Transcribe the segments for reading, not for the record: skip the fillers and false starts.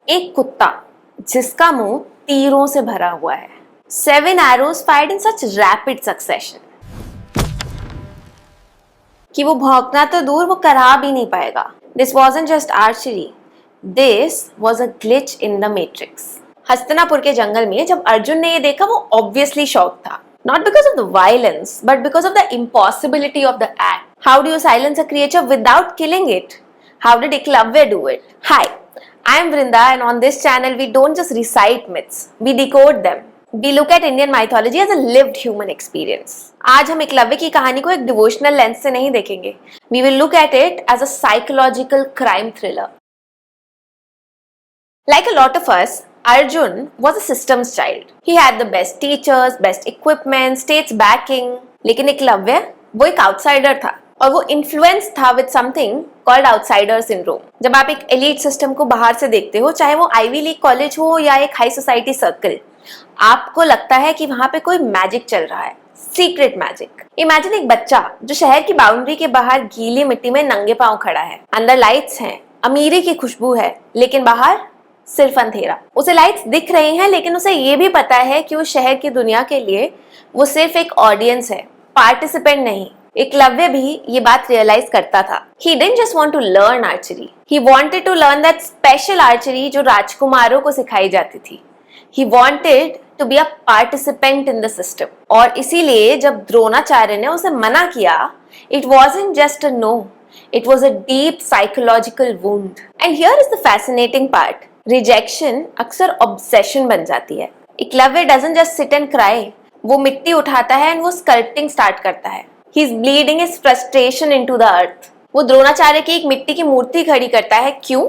एक कुत्ता जिसका मुंह तीरों से भरा हुआ है। 7 arrows fired in such rapid succession कि वो भौंकना तो दूर, वो करा भी नहीं पाएगा। This wasn't just archery. This was a glitch in the matrix. Hastinapur के जंगल में जब अर्जुन ने ये देखा, वो obviously shocked था. Not because of the violence, but because of the impossibility of the act. How do you silence a creature without killing it? How did Eklavya do it? Hi, I am Vrinda, and on this channel we don't just recite myths, we decode them. We look at Indian mythology as a lived human experience. आज हम एकलव्य की कहानी को एक devotional lens से नहीं देखेंगे. We will look at it as a psychological crime thriller. Like a lot of us, Arjun was a systems child. He had the best teachers, best equipment, state's backing. लेकिन एकलव्य वो एक outsider था और वो influenced था with something called outsider syndrome. जब आप एक elite system को बाहर से देखते हो, चाहे वो Ivy League कॉलेज हो या एक हाई सोसाइटी सर्कल, आपको लगता है कि वहां पे कोई मैजिक चल रहा है, सीक्रेट मैजिक. इमेजिन एक बच्चा जो शहर की बाउंड्री के बाहर गीली मिट्टी में नंगे पांव खड़ा है. अंदर लाइट्स हैं, अमीरी की खुशबू है, लेकिन बाहर सिर्फ अंधेरा. उसे लाइट्स दिख रही हैं, लेकिन उसे ये भी पता है कि उस शहर की दुनिया के लिए वो सिर्फ एक ऑडियंस है, पार्टिसिपेंट नहीं. एकलव्य भी ये बात रियलाइज करता था. He didn't just want to learn archery. He wanted to learn that special archery जो राजकुमारों को सिखाई जाती थी. He wanted to be a participant in the system. और इसीलिए जब द्रोणाचार्य ने उसे मना किया, it wasn't just a no. It was a deep psychological wound. And here is the fascinating part. Rejection अक्सर obsession बन जाती है. Eklavya doesn't just sit and cry. वो मिट्टी उठाता है और वो sculpting start करता है. He is bleeding his frustration into the earth. वो द्रोणाचार्य की एक मिट्टी की मूर्ति खड़ी करता है. क्यों?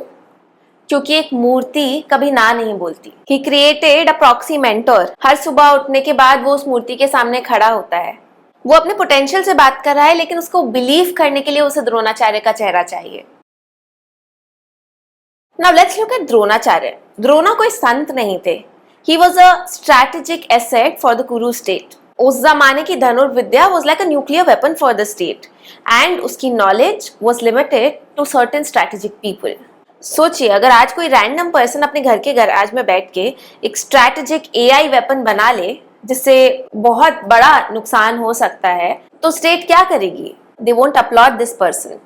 क्योंकि एक मूर्ति कभी ना नहीं बोलती. He created a proxy mentor. हर सुबह उठने के बाद वो उस मूर्ति के सामने खड़ा होता है. वो अपने पोटेंशियल से बात कर रहा है, लेकिन उसको बिलीव करने के लिए उसे द्रोणाचार्य का चेहरा चाहिए. Now let's look at Dronacharya. Drona कोई संत नहीं थे. He was a strategic asset for the Kuru state. उस जमाने की धनुर्विद्या was like a nuclear weapon for the state, and उसकी knowledge was limited to certain strategic people. सोचिए, अगर आज कोई रैंडम पर्सन अपने घर के गैराज में बैठ के एक स्ट्रैटेजिक एआई वेपन बना ले जिससे बहुत बड़ा नुकसान हो सकता है, तो स्टेट क्या करेगी? They won't applaud this person.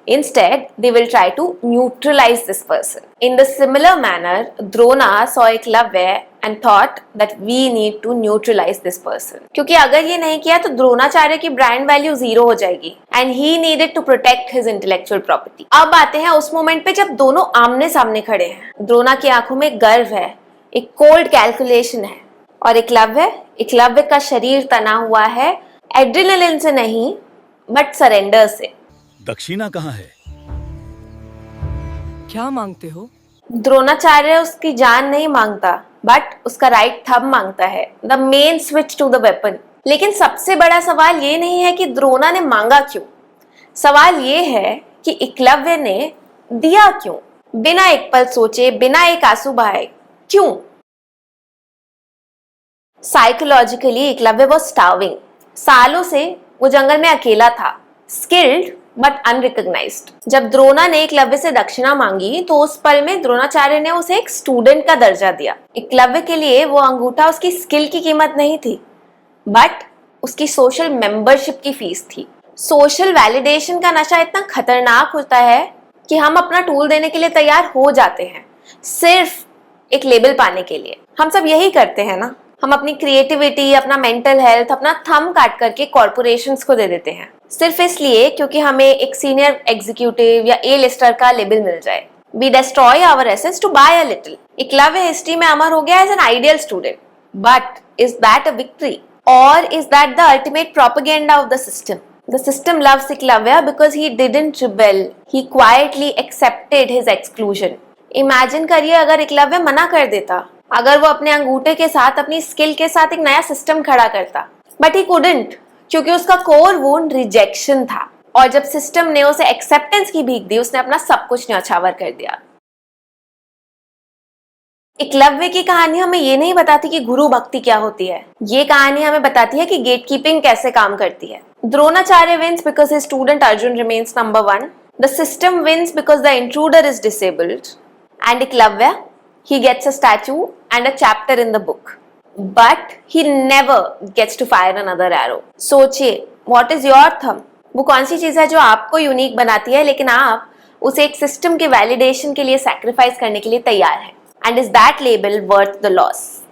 Instead, they will try to neutralize this person. In the similar manner, Drona saw Eklavya and thought that we need to neutralize this person. क्योंकि अगर ये नहीं किया तो द्रोणाचार्य की ब्रांड वैल्यू 0 हो जाएगी. And he needed to protect his intellectual property. अब आते हैं उस मोमेंट पे जब दोनों आमने सामने खड़े हैं. द्रोणा की आंखों में गर्व है, एक कोल्ड कैलकुलेशन है, और एकलव्य का शरीर तना हुआ है एड्रेनलिन से नहीं, बट सरेंडर से. दक्षिणा कहाँ है? क्या मांगते हो? द्रोणाचार्य उसकी जान नहीं मांगता, बट उसका राइट थंब मांगता है, the main switch to the weapon. लेकिन सबसे बड़ा सवाल ये नहीं है कि द्रोणा ने मांगा क्यों. सवाल ये है कि एकलव्य ने दिया क्यों, बिना एक पल सोचे, बिना एक आंसू बहाए. क्यों? Psychologically Eklavya was starving. सालों से वो जंगल में अकेला था, स्किल्ड बट अनरिकॉग्नाइज्ड. जब द्रोणा ने एकलव्य से दक्षिणा मांगी तो उस पल में द्रोणाचार्य ने उसे एक स्टूडेंट का दर्जा दिया. एकलव्य के लिए वो अंगूठा उसकी स्किल की कीमत नहीं थी, बट उसकी सोशल मेंबरशिप की फीस थी. सोशल वैलिडेशन का नशा इतना खतरनाक होता है कि हम अपना टूल देने के लिए तैयार हो जाते हैं, सिर्फ एक लेबल पाने के लिए. हम सब यही करते हैं ना. हम अपनी क्रिएटिविटी, अपना मेंटल हेल्थ, अपना थंब काट करके कॉर्पोरेशंस को दे देते हैं, सिर्फ इसलिए क्योंकि हमें एक सीनियर एग्जीक्यूटिव या ए लिस्टर का लेबल मिल जाए. We destroy our essence to buy a little. Eklavya history में अमर हो गया as an ideal student, but is that a victory or is that the ultimate propaganda of the system? The system loves Eklavya because he didn't rebel. He quietly accepted his exclusion. Imagine करिए अगर एकलव्य मना कर देता, अगर वो अपने अंगूठे के साथ, अपनी स्किल के साथ एक नया सिस्टम खड़ा करता, बट ही कुडंट, क्योंकि उसका कोर वुंड रिजेक्शन था. और जब सिस्टम ने उसे एक्सेप्टेंस की भीख दी, उसने अपना सब कुछ न्यौछावर कर दिया. एकलव्य की कहानी हमें ये नहीं बताती कि गुरु भक्ति क्या होती है. ये कहानी हमें बताती है कि गेट कीपिंग कैसे काम करती है. Dronacharya wins because his student Arjun remains number 1. The system wins because the intruder is disabled. And Eklavya he gets a statue and a chapter in the book, but he never gets to fire another arrow. सोचिए, what is your thumb? वो कौन सी चीज है जो आपको unique बनाती है, लेकिन आप उसे एक सिस्टम के वैलिडेशन के लिए सैक्रिफाइस करने के लिए तैयार हैं? And is that label worth the loss?